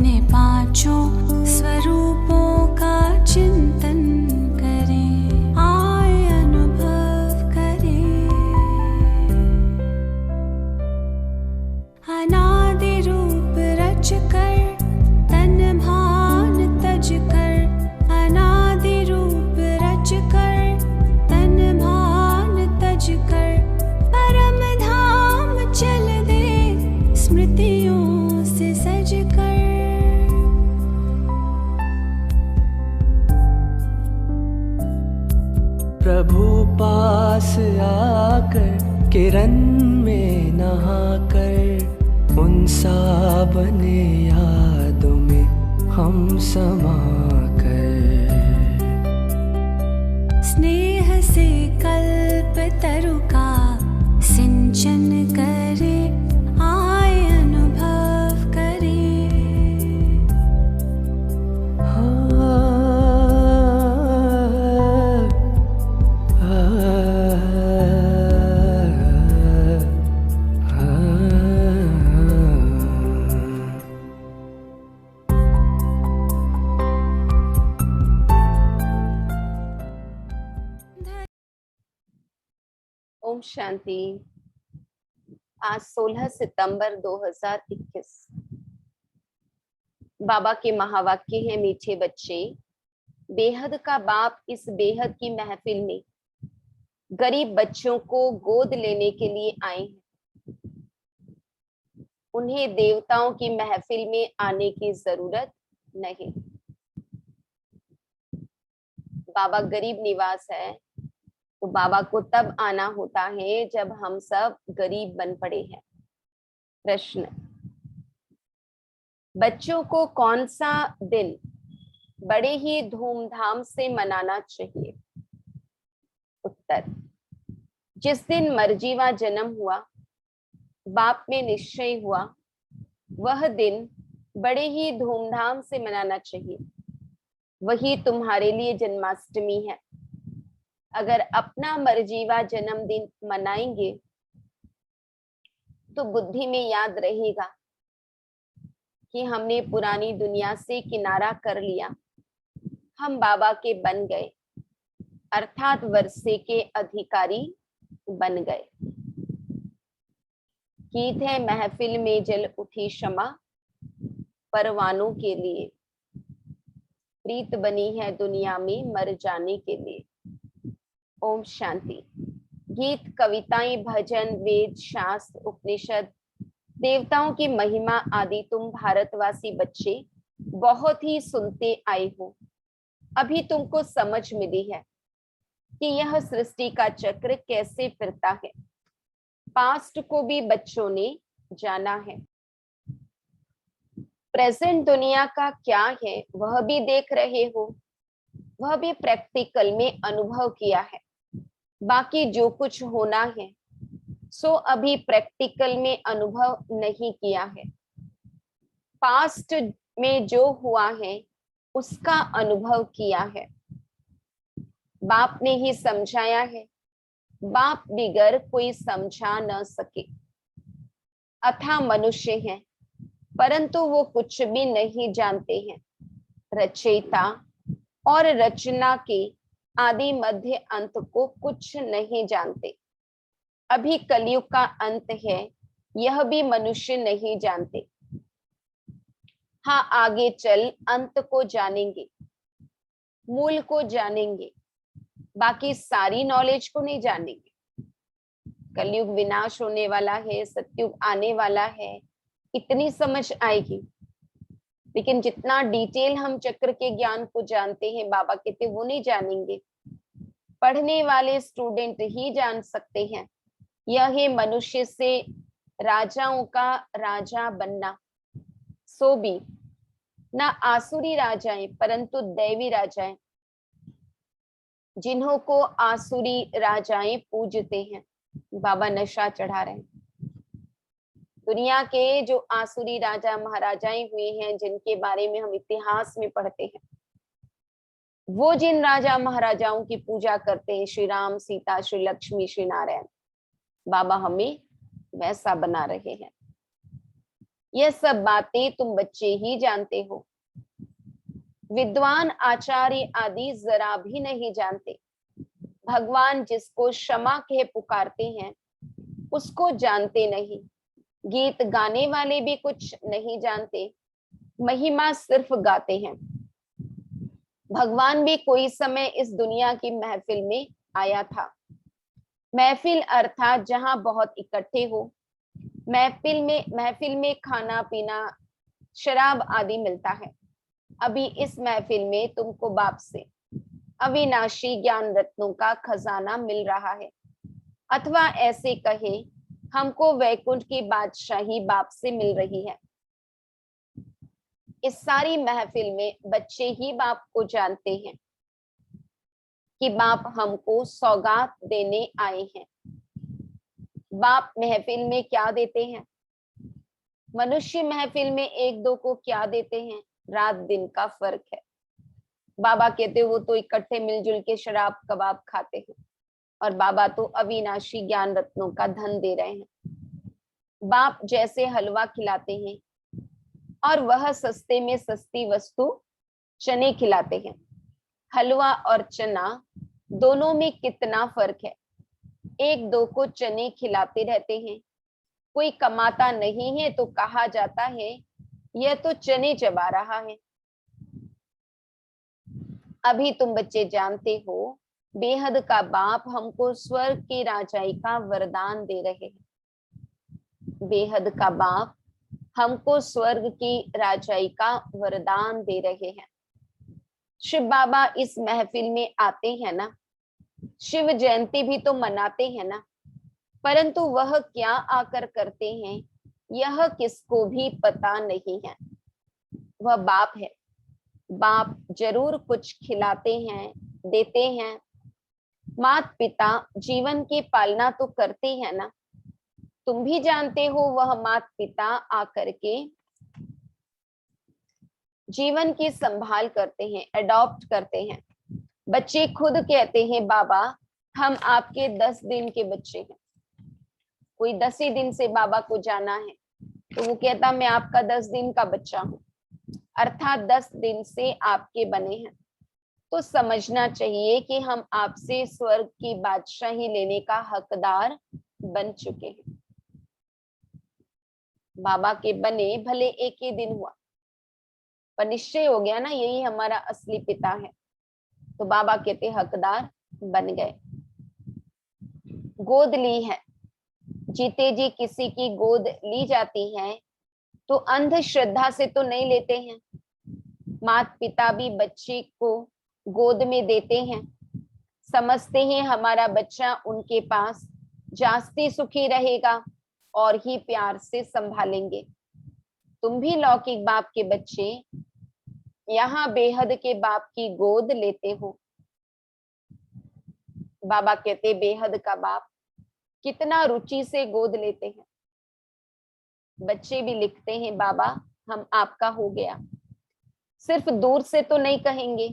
अपने पांचों स्वरूपों का चिंतन करें, आए अनुभव करें। अनादि रूप रच कर तन भान तज कर, अनादि रूप रच कर तन भान तज कर, परम धाम चल दे स्मृतियों से सज कर। प्रभु पास आकर किरण में नहाकर, उन सावन यादों में हम समा कर। स्नेह से कल्प तरु का सिंचन करे, आए अनुभव करे। ओम शांति। आज 16 सितंबर 2021। बाबा के महावाक्य है, मीठे बच्चे, बेहद का बाप इस बेहद की महफिल में गरीब बच्चों को गोद लेने के लिए आए हैं। उन्हें देवताओं की महफिल में आने की जरूरत नहीं। बाबा गरीब निवास है, तो बाबा को तब आना होता है जब हम सब गरीब बन पड़े हैं। प्रश्न, बच्चों को कौन सा दिन बड़े ही धूमधाम से मनाना चाहिए? उत्तर, जिस दिन मर्जीवा जन्म हुआ, बाप में निश्चय हुआ, वह दिन बड़े ही धूमधाम से मनाना चाहिए। वही तुम्हारे लिए जन्माष्टमी है। अगर अपना मर्जीवा जन्मदिन मनाएंगे तो बुद्धि में याद रहेगा कि हमने पुरानी दुनिया से किनारा कर लिया, हम बाबा के बन गए, अर्थात वर्षे के अधिकारी बन गए। गीत है, महफिल में जल उठी क्षमा परवानों के लिए, प्रीत बनी है दुनिया में मर जाने के लिए। ओम शांति। गीत, कविताएं, भजन, वेद, शास्त्र, उपनिषद, देवताओं की महिमा आदि तुम भारतवासी बच्चे बहुत ही सुनते आए हो। अभी तुमको समझ मिली है कि यह सृष्टि का चक्र कैसे फिरता है। पास्ट को भी बच्चों ने जाना है। प्रेजेंट दुनिया का क्या है वह भी देख रहे हो, वह भी प्रैक्टिकल में अनुभव किया है। बाकी जो कुछ होना है सो अभी प्रैक्टिकल में अनुभव नहीं किया है। पास्ट में जो हुआ है उसका अनुभव किया है। बाप ने ही समझाया है, बाप बिगर कोई समझा न सके। अथाह मनुष्य हैं परंतु वो कुछ भी नहीं जानते हैं। रचयिता और रचना के आदि मध्य अंत को कुछ नहीं जानते। अभी कलयुग का अंत है, यह भी मनुष्य नहीं जानते। हाँ, आगे चल अंत को जानेंगे, मूल को जानेंगे, बाकी सारी नॉलेज को नहीं जानेंगे। कलयुग विनाश होने वाला है, सतयुग आने वाला है, इतनी समझ आएगी। लेकिन जितना डिटेल हम चक्र के ज्ञान को जानते हैं, बाबा कहते वो नहीं जानेंगे। पढ़ने वाले स्टूडेंट ही जान सकते हैं। यह है मनुष्य से राजाओं का राजा बनना। सो भी ना आसुरी राजाएं परंतु दैवी राजाएं, जिन्हों को आसुरी राजाएं पूजते हैं। बाबा नशा चढ़ा रहे हैं। दुनिया के जो आसुरी राजा महाराजाएं हुए हैं, जिनके बारे में हम इतिहास में पढ़ते हैं, वो जिन राजा महाराजाओं की पूजा करते हैं, श्री राम, सीता, श्री लक्ष्मी, श्री नारायण, बाबा हमें वैसा बना रहे हैं। यह सब बातें तुम बच्चे ही जानते हो, विद्वान आचार्य आदि जरा भी नहीं जानते। भगवान जिसको क्षमा कह पुकारते हैं उसको जानते नहीं, गीत गाने वाले भी कुछ नहीं जानते, महिमा सिर्फ गाते हैं। भगवान भी कोई समय इस दुनिया की महफिल में आया था। महफिल अर्थात जहां बहुत इकट्ठे हो। महफिल में खाना पीना शराब आदि मिलता है। अभी इस महफिल में तुमको बाप से अविनाशी ज्ञान रत्नों का खजाना मिल रहा है, अथवा ऐसे कहे हमको वैकुंठ की बादशाही बाप से मिल रही है। इस सारी महफिल में बच्चे ही बाप को जानते हैं कि बाप हमको सौगात देने आए हैं। बाप महफिल में क्या देते हैं? मनुष्य महफिल में एक दो को क्या देते हैं? रात दिन का फर्क है। बाबा कहते वो तो इकट्ठे मिलजुल के शराब कबाब खाते हैं, और बाबा तो अविनाशी ज्ञान रत्नों का धन दे रहे हैं। बाप जैसे हलवा खिलाते हैं और वह सस्ते में सस्ती वस्तु चने खिलाते हैं। हलवा और चना दोनों में कितना फर्क है। एक दो को चने खिलाते रहते हैं, कोई कमाता नहीं है तो कहा जाता है यह तो चने चबा रहा है। अभी तुम बच्चे जानते हो बेहद का बाप हमको स्वर्ग की राजाई का वरदान दे रहे हैं। बेहद का बाप हमको स्वर्ग की राजाई का वरदान दे रहे हैं। शिव बाबा इस महफिल में आते हैं ना, शिव जयंती भी तो मनाते हैं ना, परंतु वह क्या आकर करते हैं यह किसको भी पता नहीं है। वह बाप है। बाप जरूर कुछ खिलाते हैं, देते हैं। माता पिता जीवन की पालना तो करते हैं ना। तुम भी जानते हो वह माता पिता आकर के जीवन की संभाल करते हैं, अडॉप्ट करते हैं। बच्चे खुद कहते हैं बाबा हम आपके 10 दिन के बच्चे हैं। कोई 10 ही दिन से बाबा को जाना है तो वो कहता मैं आपका 10 दिन का बच्चा हूं, अर्थात 10 दिन से आपके बने हैं। तो समझना चाहिए कि हम आपसे स्वर्ग की बादशाही लेने का हकदार बन चुके हैं। बाबा के बने भले एक ही दिन हुआ, पर निश्चय हो गया ना यही हमारा असली पिता है, तो बाबा कहते हकदार बन गए। गोद ली है, जीते जी किसी की गोद ली जाती है तो अंधश्रद्धा से तो नहीं लेते हैं। माता पिता भी बच्चे को गोद में देते हैं, समझते हैं हमारा बच्चा उनके पास जास्ती सुखी रहेगा और ही प्यार से संभालेंगे। तुम भी लौकिक बाप के बच्चे यहाँ बेहद के बाप की गोद लेते हो। बाबा कहते बेहद का बाप कितना रुचि से गोद लेते हैं। बच्चे भी लिखते हैं बाबा हम आपका हो गया। सिर्फ दूर से तो नहीं कहेंगे,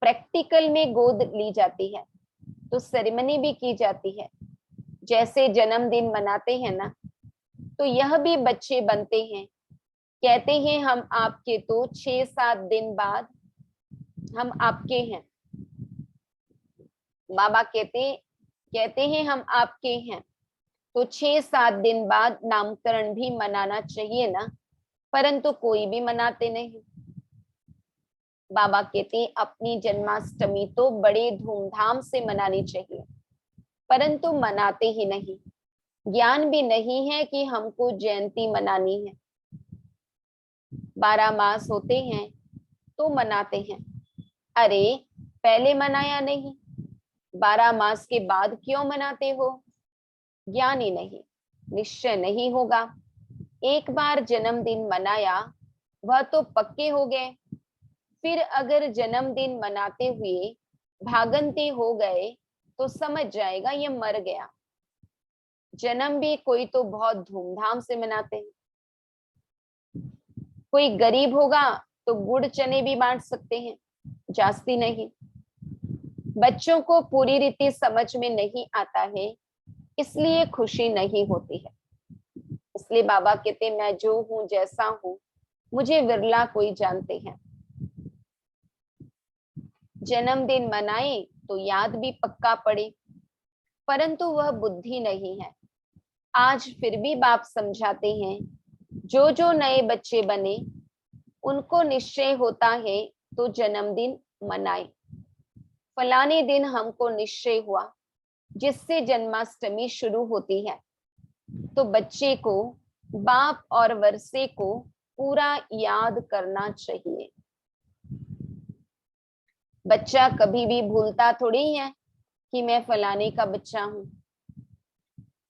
प्रैक्टिकल में गोद ली जाती है तो सेरेमनी भी की जाती है। जैसे जन्मदिन मनाते हैं ना, तो यह भी बच्चे बनते हैं, कहते हैं हम आपके तो 6-7 दिन बाद हम आपके हैं। बाबा कहते हैं हम आपके हैं तो 6-7 दिन बाद नामकरण भी मनाना चाहिए ना, परंतु कोई भी मनाते नहीं। बाबा कहते अपनी जन्माष्टमी तो बड़े धूमधाम से मनानी चाहिए, परंतु मनाते ही नहीं। ज्ञान भी नहीं है कि हमको जयंती मनानी है। 12 मास होते हैं तो मनाते हैं। अरे पहले मनाया नहीं, 12 मास के बाद क्यों मनाते हो? ज्ञान ही नहीं, निश्चय नहीं होगा। एक बार जन्मदिन मनाया वह तो पक्के हो गए, फिर अगर जन्मदिन मनाते हुए भागंती हो गए तो समझ जाएगा ये मर गया। जन्म भी कोई तो बहुत धूमधाम से मनाते हैं। कोई गरीब होगा तो गुड़ चने भी बांट सकते हैं, जास्ती नहीं। बच्चों को पूरी रीति समझ में नहीं आता है, इसलिए खुशी नहीं होती है। इसलिए बाबा कहते मैं जो हूं जैसा हूं मुझे विरला कोई जानते हैं। जन्मदिन मनाए तो याद भी पक्का पड़े, परंतु वह बुद्धि नहीं है। आज फिर भी बाप समझाते हैं, जो जो नए बच्चे बने उनको निश्चय होता है तो जन्मदिन मनाए। फलाने दिन हमको निश्चय हुआ जिससे जन्माष्टमी शुरू होती है, तो बच्चे को बाप और वर्षे को पूरा याद करना चाहिए। बच्चा कभी भी भूलता थोड़ी है कि मैं फलाने का बच्चा हूं।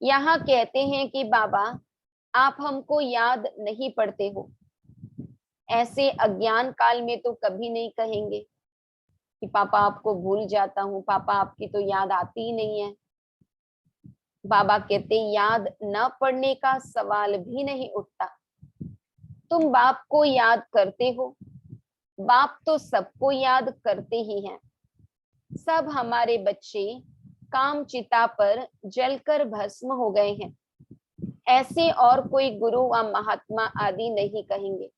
यहाँ कहते हैं कि बाबा आप हमको याद नहीं पड़ते हो, ऐसे अज्ञान काल में तो कभी नहीं कहेंगे कि पापा आपको भूल जाता हूँ, पापा आपकी तो याद आती ही नहीं है। बाबा कहते याद न पड़ने का सवाल भी नहीं उठता। तुम बाप को याद करते हो, बाप तो सबको याद करते ही हैं। सब हमारे बच्चे काम चिता पर जलकर भस्म हो गए हैं, ऐसे और कोई गुरु व महात्मा आदि नहीं कहेंगे।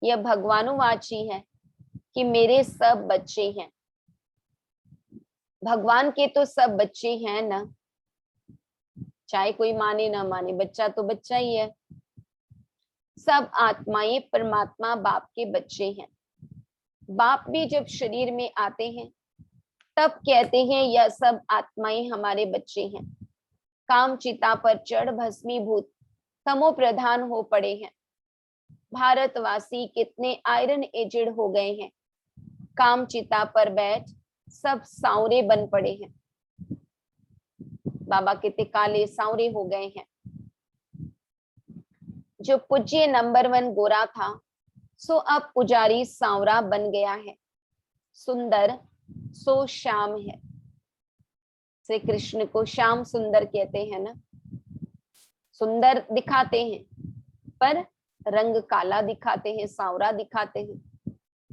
यह भगवानुवाची है कि मेरे सब बच्चे हैं। भगवान के तो सब बच्चे हैं ना, चाहे कोई माने ना माने, बच्चा तो बच्चा ही है। सब आत्माएं परमात्मा बाप के बच्चे हैं। बाप भी जब शरीर में आते हैं तब कहते हैं यह सब आत्माएं हमारे बच्चे हैं। काम चिता पर चढ़ भस्मीभूत तमो प्रधान हो पड़े हैं। भारतवासी कितने आयरन एजेड हो गए हैं, काम चिता पर बैठ सब सांवरे बन पड़े हैं। बाबा कितने काले सांवरे हो गए हैं। जो पूज्य नंबर 1 गोरा था सो अब पुजारी सांवरा बन गया है। सुंदर सो श्याम है। श्री कृष्ण को श्याम सुंदर कहते हैं ना। सुंदर दिखाते हैं पर रंग काला दिखाते हैं, सांवरा दिखाते हैं।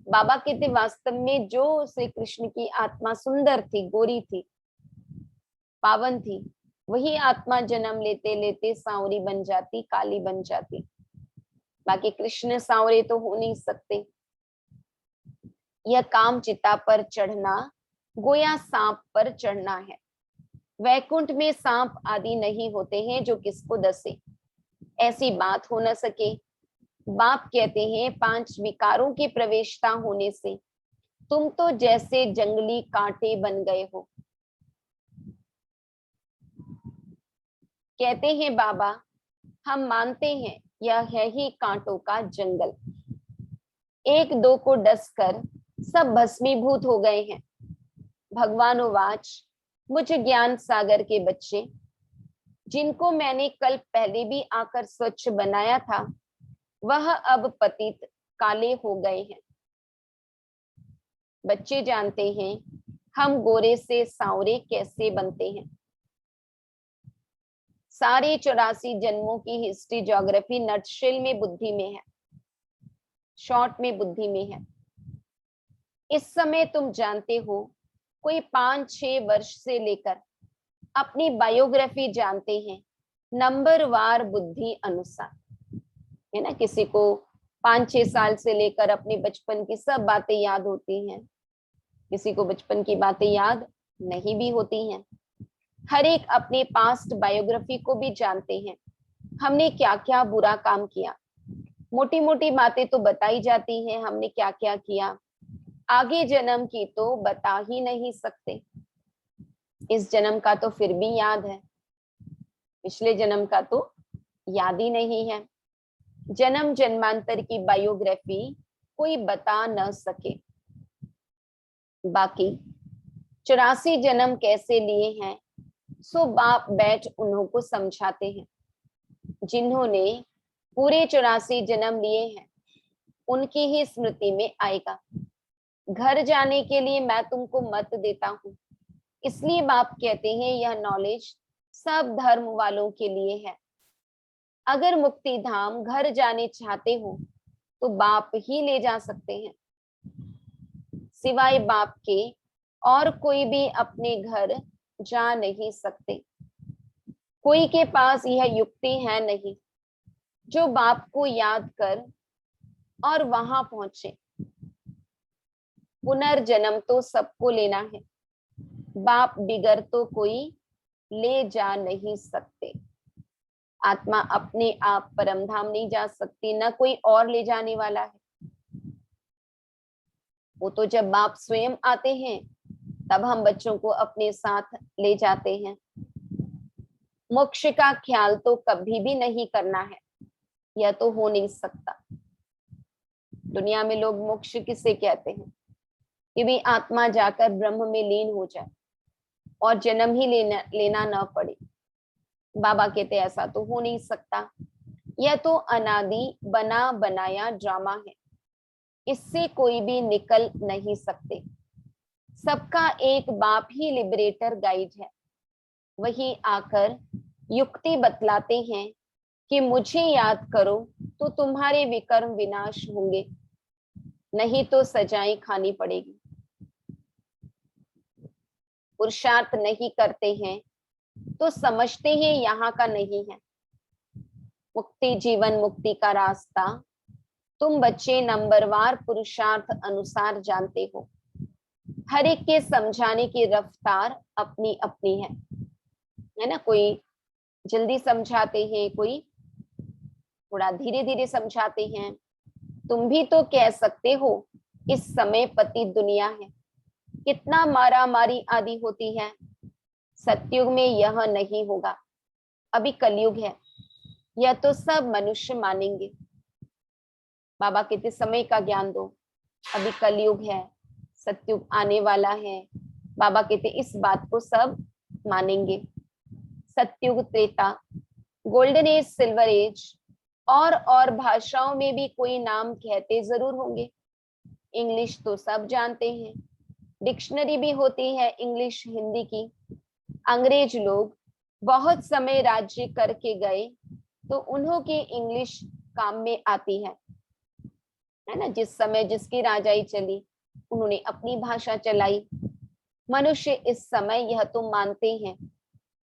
बाबा कहते वास्तव में जो श्री कृष्ण की आत्मा सुंदर थी, गोरी थी, पावन थी, वही आत्मा जन्म लेते लेते सांवरी बन जाती, काली बन जाती। बाकी कृष्ण सांवरे तो हो नहीं सकते। यह काम चिता पर चढ़ना गोया सांप पर चढ़ना है। वैकुंठ में सांप आदि नहीं होते हैं जो किसको दसे, ऐसी बात हो न सके। बाप कहते हैं 5 विकारों की प्रवेशता होने से तुम तो जैसे जंगली कांटे बन गए हो। कहते हैं बाबा हम मानते हैं यह है ही कांटों का जंगल। 1-2 को डसकर सब भस्मीभूत हो गए हैं। भगवान उवाच, मुझ ज्ञान सागर के बच्चे जिनको मैंने कल पहले भी आकर स्वच्छ बनाया था, वह अब पतित काले हो गए हैं। बच्चे जानते हैं हम गोरे से सांवरे कैसे बनते हैं। सारे 84 जन्मों की हिस्ट्री ज्योग्राफी नटशेल में बुद्धि में है, शॉर्ट में बुद्धि में है। इस समय तुम जानते हो कोई 5-6 वर्ष से लेकर अपनी बायोग्राफी जानते हैं नंबरवार बुद्धि अनुसार, है ना। किसी को 5-6 साल से लेकर अपने बचपन की सब बातें याद होती हैं, किसी को बचपन की बातें याद नहीं भी होती हैं। हर एक अपने पास्ट बायोग्राफी को भी जानते हैं, हमने क्या क्या बुरा काम किया। मोटी मोटी बातें तो बताई जाती हैं हमने क्या क्या किया, आगे जन्म की तो बता ही नहीं सकते। इस जन्म का तो फिर भी याद है, पिछले जन्म का तो याद ही नहीं है। जन्म जन्मांतर की बायोग्राफी कोई बता न सके। बाकी 84 जन्म कैसे लिए हैं सो बाप बैठ उन्हों को समझाते हैं। जिन्होंने पूरे 84 जन्म लिए हैं उनकी ही स्मृति में आएगा। घर जाने के लिए मैं तुमको मत देता हूँ, इसलिए बाप कहते हैं यह नॉलेज सब धर्म वालों के लिए है। अगर मुक्ति धाम घर जाने चाहते हो तो बाप ही ले जा सकते हैं, सिवाय बाप के और कोई भी अपने घर जा नहीं सकते। कोई के पास यह युक्ति है नहीं जो बाप को याद कर और वहां पहुंचे। पुनर्जन्म तो सबको लेना है, बाप बिगर तो कोई ले जा नहीं सकते। आत्मा अपने आप परमधाम नहीं जा सकती, न कोई और ले जाने वाला है। वो तो जब बाप स्वयं आते हैं तब हम बच्चों को अपने साथ ले जाते हैं। मोक्ष का ख्याल तो कभी भी नहीं करना है, यह तो हो नहीं सकता। दुनिया में लोग मोक्ष किसे कहते हैं कि भी आत्मा जाकर ब्रह्म में लीन हो जाए और जन्म ही लेना न पड़े। बाबा कहते ऐसा तो हो नहीं सकता, यह तो अनादि बना बनाया ड्रामा है, इससे कोई भी निकल नहीं सकते। सबका एक बाप ही लिबरेटर गाइड है, वही आकर युक्ति बतलाते हैं कि मुझे याद करो तो तुम्हारे विकर्म विनाश होंगे, नहीं तो सजाएं खानी पड़ेगी। पुरुषार्थ नहीं करते हैं तो समझते हैं यहाँ का नहीं है। मुक्ति जीवन मुक्ति का रास्ता तुम बच्चे नंबरवार पुरुषार्थ अनुसार जानते हो। हर एक के समझाने की रफ्तार अपनी अपनी है ना। कोई जल्दी समझाते हैं, कोई थोड़ा धीरे धीरे समझाते हैं। तुम भी तो कह सकते हो इस समय पति दुनिया है, कितना मारा मारी आदि होती है। सतयुग में यह नहीं होगा, अभी कलयुग है, यह तो सब मनुष्य मानेंगे। बाबा कहते समय का ज्ञान दो, अभी कलयुग है, सतयुग आने वाला है। बाबा कहते इस बात को सब मानेंगे। Satyuga, Treta, golden age, silver age और भाषाओं में भी कोई नाम कहते जरूर होंगे। इंग्लिश तो सब जानते हैं, डिक्शनरी भी होती है इंग्लिश हिंदी की। अंग्रेज लोग बहुत समय राज्य करके गए तो उन्हों की इंग्लिश काम में आती है ना। जिस समय जिसकी राजाई चली उन्होंने अपनी भाषा चलाई। मनुष्य इस समय यह तो मानते हैं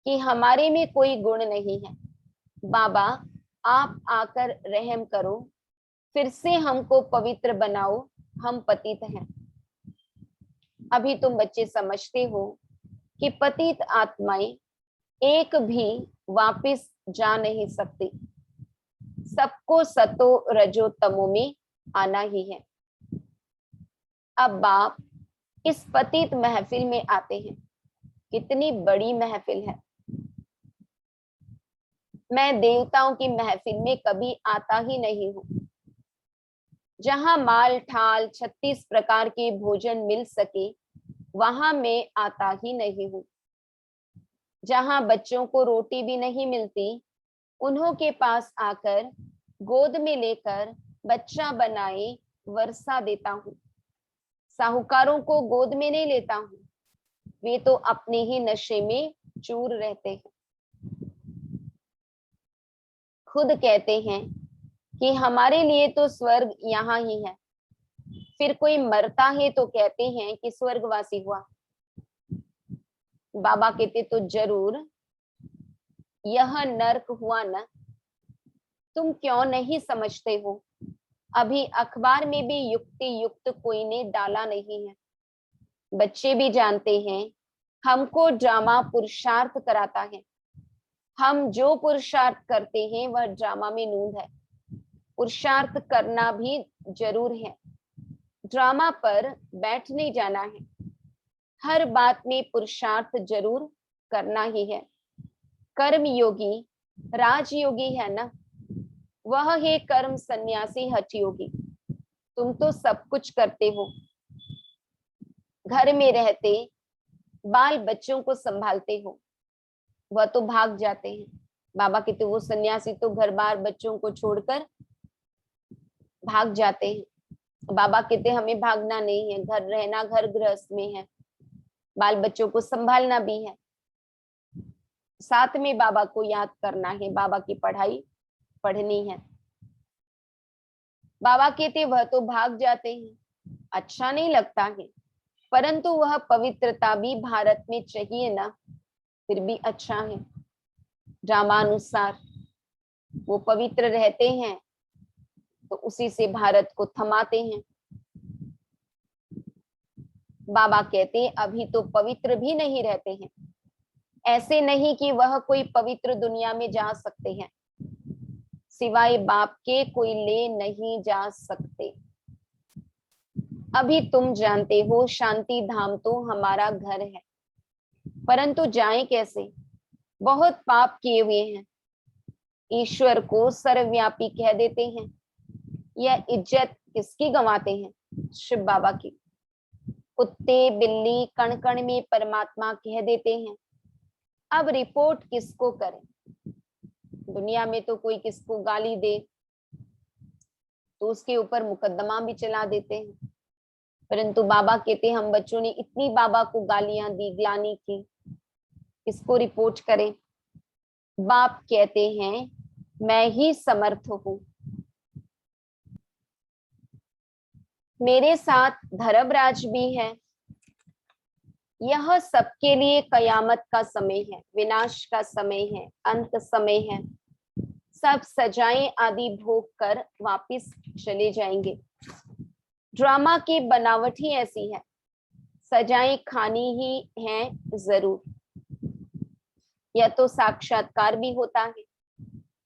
कि हमारे में कोई गुण नहीं है। बाबा आप आकर रहम करो, फिर से हमको पवित्र बनाओ, हम पतित हैं। अभी तुम बच्चे समझते हो कि पतित आत्माएं एक भी वापस जा नहीं सकती, सबको सतो रजो तमो में आना ही है। अब बाप इस पतित महफिल में आते हैं, कितनी बड़ी महफिल है। मैं देवताओं की महफिल में कभी आता ही नहीं हूं, जहां माल ठाल 36 प्रकार के भोजन मिल सके वहां मैं आता ही नहीं हूं। जहां बच्चों को रोटी भी नहीं मिलती, उन्हों के पास आकर गोद में लेकर बच्चा बनाए वर्षा देता हूं। साहूकारों को गोद में नहीं लेता हूं, वे तो अपने ही नशे में चूर रहते हैं। खुद कहते हैं कि हमारे लिए तो स्वर्ग यहाँ ही है, फिर कोई मरता है तो कहते हैं कि स्वर्गवासी हुआ। बाबा कहते तो जरूर यह नर्क हुआ न, तुम क्यों नहीं समझते हो? अभी अखबार में भी युक्ति युक्त कोई ने डाला नहीं है। बच्चे भी जानते हैं हमको ड्रामा पुरुषार्थ कराता है। हम जो पुरुषार्थ करते हैं वह ड्रामा में नूंद है। पुरुषार्थ करना भी जरूर है, ड्रामा पर बैठ नहीं जाना है। हर बात में पुरुषार्थ जरूर करना ही है। कर्म योगी राजयोगी है ना, वह है कर्म सन्यासी हठ योगी। तुम तो सब कुछ करते हो, घर में रहते बाल बच्चों को संभालते हो, वह तो भाग जाते हैं। बाबा कहते वो सन्यासी तो घर बार बच्चों को छोड़कर भाग जाते हैं। बाबा कहते हमें भागना नहीं है, घर रहना घर गृहस्थ में है, बाल बच्चों को संभालना भी है, साथ में बाबा को याद करना है, बाबा की पढ़ाई पढ़नी है। बाबा कहते वह तो भाग जाते हैं, अच्छा नहीं लगता है, परंतु वह पवित्रता भी भारत में चाहिए ना, फिर भी अच्छा है। ड्रामानुसार वो पवित्र रहते हैं तो उसी से भारत को थमाते हैं। बाबा कहते हैं अभी तो पवित्र भी नहीं रहते हैं। ऐसे नहीं कि वह कोई पवित्र दुनिया में जा सकते हैं, सिवाय बाप के कोई ले नहीं जा सकते। अभी तुम जानते हो शांति धाम तो हमारा घर है, परंतु जाएं कैसे? बहुत पाप किए हुए हैं, ईश्वर को सर्वव्यापी कह देते हैं। यह इज्जत किसकी गंवाते हैं? शिव बाबा की। कुत्ते बिल्ली कण कण में परमात्मा कह देते हैं। अब रिपोर्ट किसको करें? दुनिया में तो कोई किसको गाली दे तो उसके ऊपर मुकदमा भी चला देते हैं, परंतु बाबा कहते हैं हम बच्चों ने इतनी बाबा को गालियां दी, ग्लानि की, किसको रिपोर्ट करें? बाप कहते हैं मैं ही समर्थ हूं। मेरे साथ धर्मराज भी है। यह सबके लिए कयामत का समय है, विनाश का समय है, अंत समय है। सब सजाएं आदि भोग कर वापिस चले जाएंगे। ड्रामा की बनावट ही ऐसी है, सजाएं खानी ही हैं जरूर। यह तो साक्षात्कार भी होता है,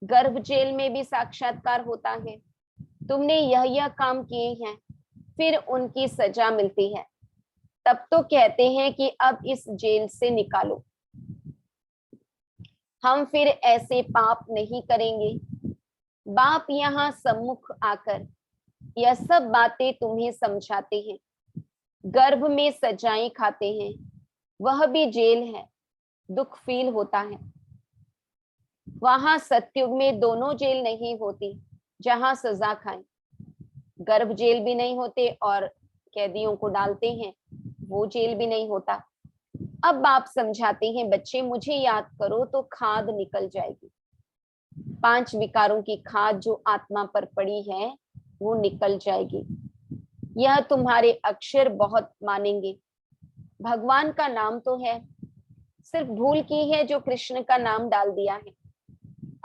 गर्भ जेल में भी साक्षात्कार होता है। तुमने यह काम किए हैं, फिर उनकी सजा मिलती है, तब तो कहते हैं कि अब इस जेल से निकालो। हम फिर ऐसे पाप नहीं करेंगे। बाप यहाँ सम्मुख आकर यह सब बातें तुम्हें समझाते हैं। गर्भ में सजाएं खाते हैं, वह भी जेल है, दुख फील होता है। वहां सतयुग में दोनों जेल नहीं होती जहां सजा खाएं। गर्भ जेल भी नहीं होते और कैदियों को डालते हैं, वो जेल भी नहीं होता। अब बाप समझाते हैं बच्चे मुझे याद करो तो खाद निकल जाएगी। 5 विकारों की खाद जो आत्मा पर पड़ी है वो निकल जाएगी। यह तुम्हारे अक्षर बहुत मानेंगे। भगवान का नाम तो है, सिर्फ भूल की है जो कृष्ण का नाम डाल दिया है।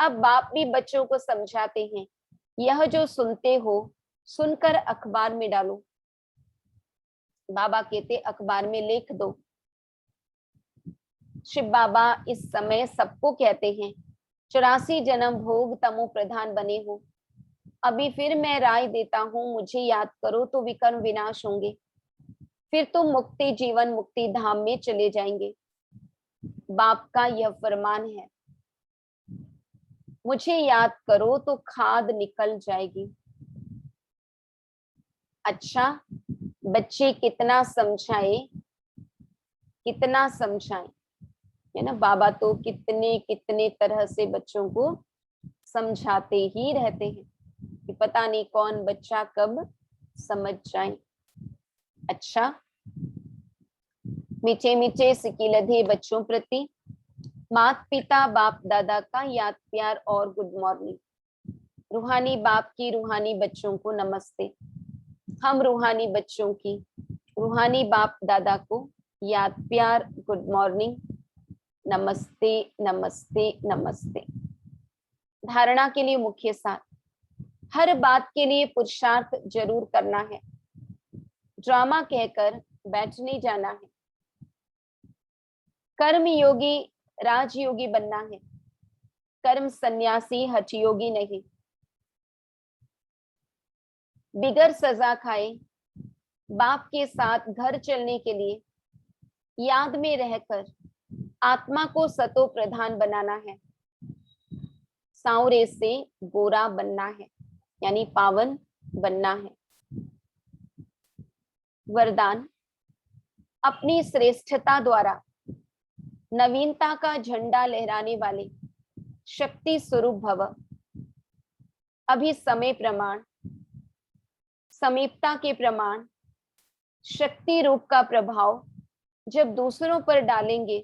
अब बाप भी बच्चों को समझाते हैं यह जो सुनते हो सुनकर अखबार में डालो। बाबा कहते अखबार में लिख दो। शिव बाबा इस समय सबको कहते हैं 84 जन्म भोग तमो प्रधान बने हो। अभी फिर मैं राय देता हूं मुझे याद करो तो विकर्म विनाश होंगे, फिर तुम मुक्ति जीवन मुक्ति धाम में चले जाएंगे। बाप का यह फरमान है, मुझे याद करो तो खाद निकल जाएगी। अच्छा बच्चे कितना समझाए है ना। बाबा तो कितने कितने तरह से बच्चों को समझाते ही रहते हैं कि पता नहीं कौन बच्चा कब समझ जाए। अच्छा मीठे मीठे सिकिलधे बच्चों प्रति माता पिता बाप दादा का याद प्यार और गुड मॉर्निंग। रूहानी बाप की रूहानी बच्चों को नमस्ते। हम रूहानी बच्चों की रूहानी बाप दादा को याद प्यार गुड मॉर्निंग, नमस्ते नमस्ते नमस्ते। धारणा के लिए मुख्य सार, हर बात के लिए पुरुषार्थ जरूर करना है। ड्रामा कहकर बैठ नहीं जाना है। कर्म योगी राजयोगी बनना है, कर्म सन्यासी हठयोगी नहीं। बिगर सजा खाए बाप के साथ घर चलने के लिए याद में रहकर आत्मा को सतो प्रधान बनाना है। सांवरे से गोरा बनना है, यानी पावन बनना है। वरदान, अपनी श्रेष्ठता द्वारा नवीनता का झंडा लहराने वाले शक्ति स्वरूप भव। अभी समय प्रमाण, समीपता के प्रमाण, शक्ति रूप का प्रभाव जब दूसरों पर डालेंगे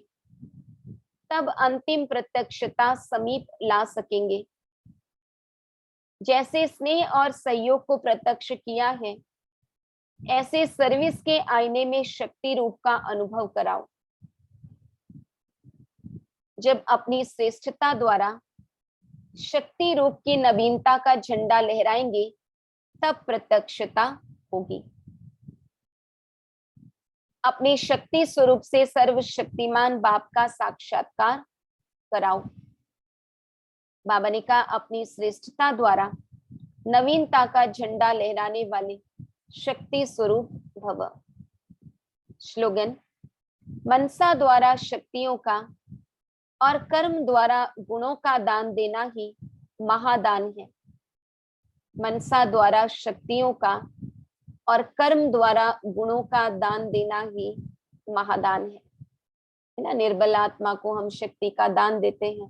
तब अंतिम प्रत्यक्षता समीप ला सकेंगे। जैसे स्नेह और सहयोग को प्रत्यक्ष किया है, ऐसे सर्विस के आईने में शक्ति रूप का अनुभव कराओ। जब अपनी श्रेष्ठता द्वारा शक्ति रूप की नवीनता का झंडा लहराएंगे तब प्रत्यक्षता होगी। अपनी शक्ति स्वरूप से सर्वशक्तिमान बाप का साक्षात्कार कराओ। बाबा ने कहा अपनी श्रेष्ठता द्वारा नवीनता का झंडा लहराने वाले शक्ति स्वरूप भव। स्लोगन, मनसा द्वारा शक्तियों का और कर्म द्वारा गुणों का दान देना ही महादान है। मनसा द्वारा शक्तियों का और कर्म द्वारा गुणों का दान देना ही महादान है ना। निर्बल आत्मा को हम शक्ति का दान देते हैं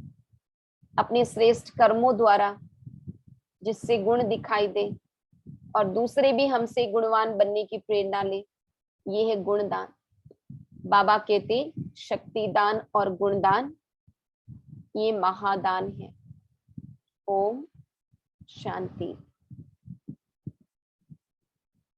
अपने श्रेष्ठ कर्मों द्वारा, जिससे गुण दिखाई दे और दूसरे भी हमसे गुणवान बनने की प्रेरणा ले। ये है गुणदान। बाबा कहते शक्ति दान और गुणदान ये महादान है। ओम शांति।